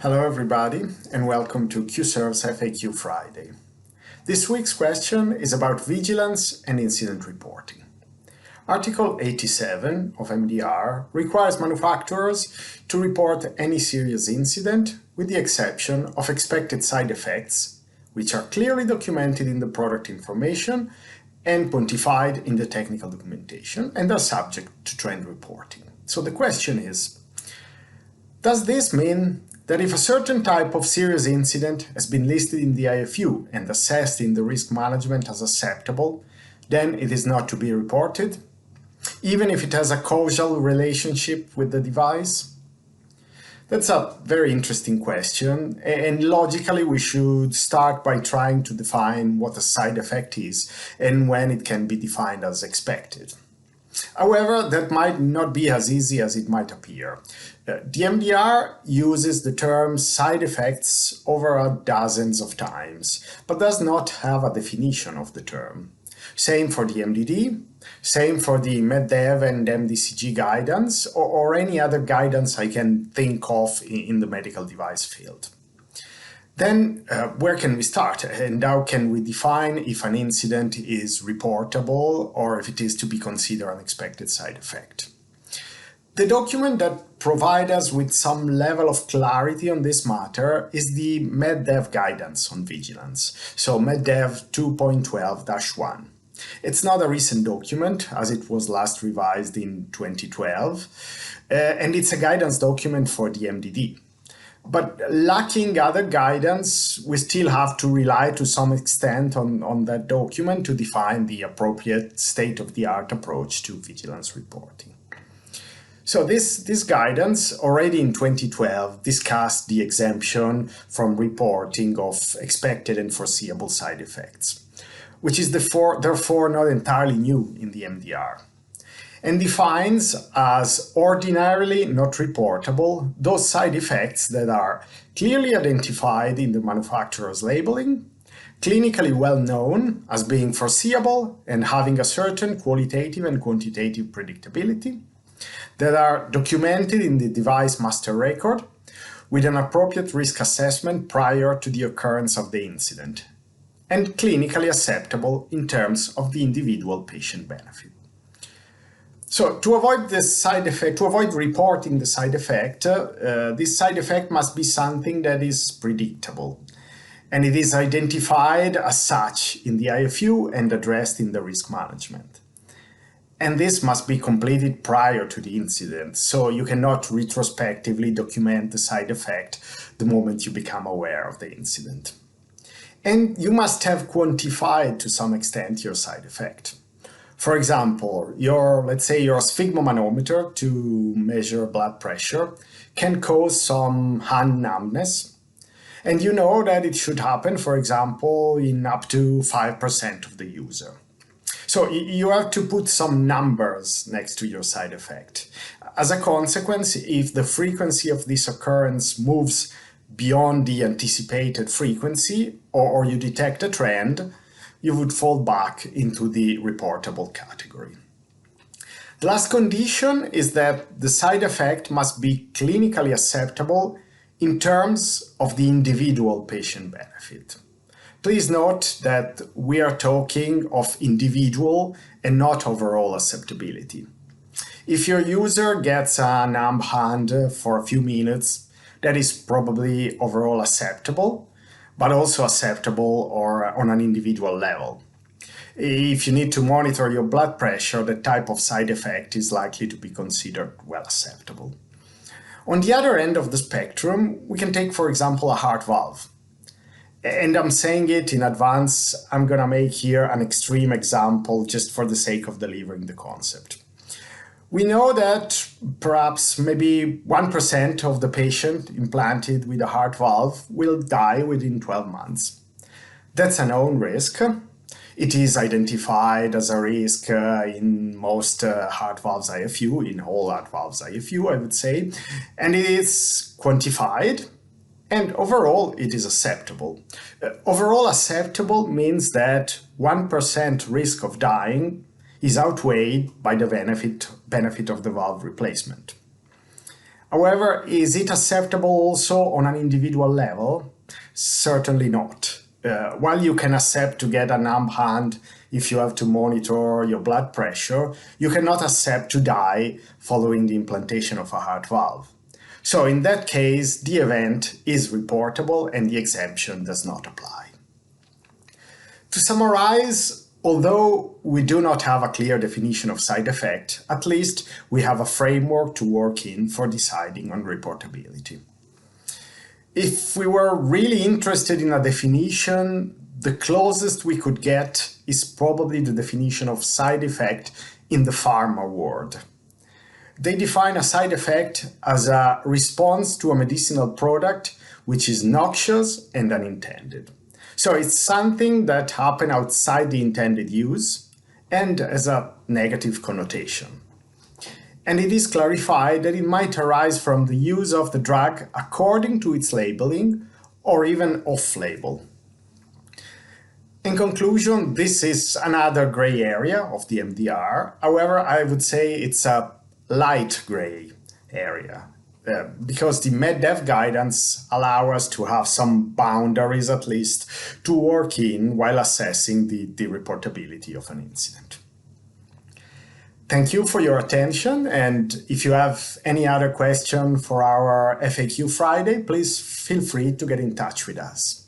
Hello everybody and welcome to QServe's FAQ Friday. This week's question is about vigilance and incident reporting. Article 87 of MDR requires manufacturers to report any serious incident with the exception of expected side effects, which are clearly documented in the product information and quantified in the technical documentation and are subject to trend reporting. So the question is, does this mean that if a certain type of serious incident has been listed in the IFU and assessed in the risk management as acceptable, then it is not to be reported, even if it has a causal relationship with the device? That's a very interesting question, and logically we should start by trying to define what a side effect is and when it can be defined as expected. However, that might not be as easy as it might appear. The MDR uses the term side effects over dozens of times, but does not have a definition of the term. Same for the MDD, same for the MedDev and MDCG guidance, or any other guidance I can think of in the medical device field. Then, where can we start and how can we define if an incident is reportable or if it is to be considered an expected side effect? The document that provides us with some level of clarity on this matter is the MedDev guidance on vigilance, so MedDev 2.12-1. It's not a recent document, as it was last revised in 2012, and it's a guidance document for the MDD. But lacking other guidance, we still have to rely to some extent on that document to define the appropriate state-of-the-art approach to vigilance reporting. So this guidance, already in 2012, discussed the exemption from reporting of expected and foreseeable side effects, which is therefore not entirely new in the MDR, and defines as ordinarily not reportable those side effects that are clearly identified in the manufacturer's labeling, clinically well known as being foreseeable and having a certain qualitative and quantitative predictability, that are documented in the device master record with an appropriate risk assessment prior to the occurrence of the incident, and clinically acceptable in terms of the individual patient benefit. So to avoid this side effect, to avoid reporting the side effect, this side effect must be something that is predictable, and it is identified as such in the IFU and addressed in the risk management. And this must be completed prior to the incident, so you cannot retrospectively document the side effect the moment you become aware of the incident. And you must have quantified to some extent your side effect. For example, let's say your sphygmomanometer to measure blood pressure can cause some hand numbness, and you know that it should happen, for example, in up to 5% of the user. So you have to put some numbers next to your side effect. As a consequence, if the frequency of this occurrence moves beyond the anticipated frequency, or you detect a trend, you would fall back into the reportable category. The last condition is that the side effect must be clinically acceptable in terms of the individual patient benefit. Please note that we are talking of individual and not overall acceptability. If your user gets a numb hand for a few minutes, that is probably overall acceptable, but also acceptable or on an individual level. If you need to monitor your blood pressure, that type of side effect is likely to be considered well acceptable. On the other end of the spectrum, we can take, for example, a heart valve. And I'm saying it in advance, I'm gonna make here an extreme example just for the sake of delivering the concept. We know that perhaps maybe 1% of the patient implanted with a heart valve will die within 12 months. That's a known risk. It is identified as a risk in most heart valves IFU, in all heart valves IFU, I would say, and it is quantified, and overall it is acceptable. Overall acceptable means that 1% risk of dying is outweighed by the benefit of the valve replacement. However, is it acceptable also on an individual level? Certainly not. While you can accept to get a numb hand if you have to monitor your blood pressure, you cannot accept to die following the implantation of a heart valve. So in that case, the event is reportable and the exemption does not apply. To summarize, although we do not have a clear definition of side effect, at least we have a framework to work in for deciding on reportability. If we were really interested in a definition, the closest we could get is probably the definition of side effect in the pharma world. They define a side effect as a response to a medicinal product which is noxious and unintended. So it's something that happens outside the intended use and has a negative connotation. And it is clarified that it might arise from the use of the drug according to its labeling or even off-label. In conclusion, this is another gray area of the MDR. However, I would say it's a light gray area because the MedDev guidance allow us to have some boundaries at least to work in while assessing the reportability of an incident. Thank you for your attention, and if you have any other question for our FAQ Friday, please feel free to get in touch with us.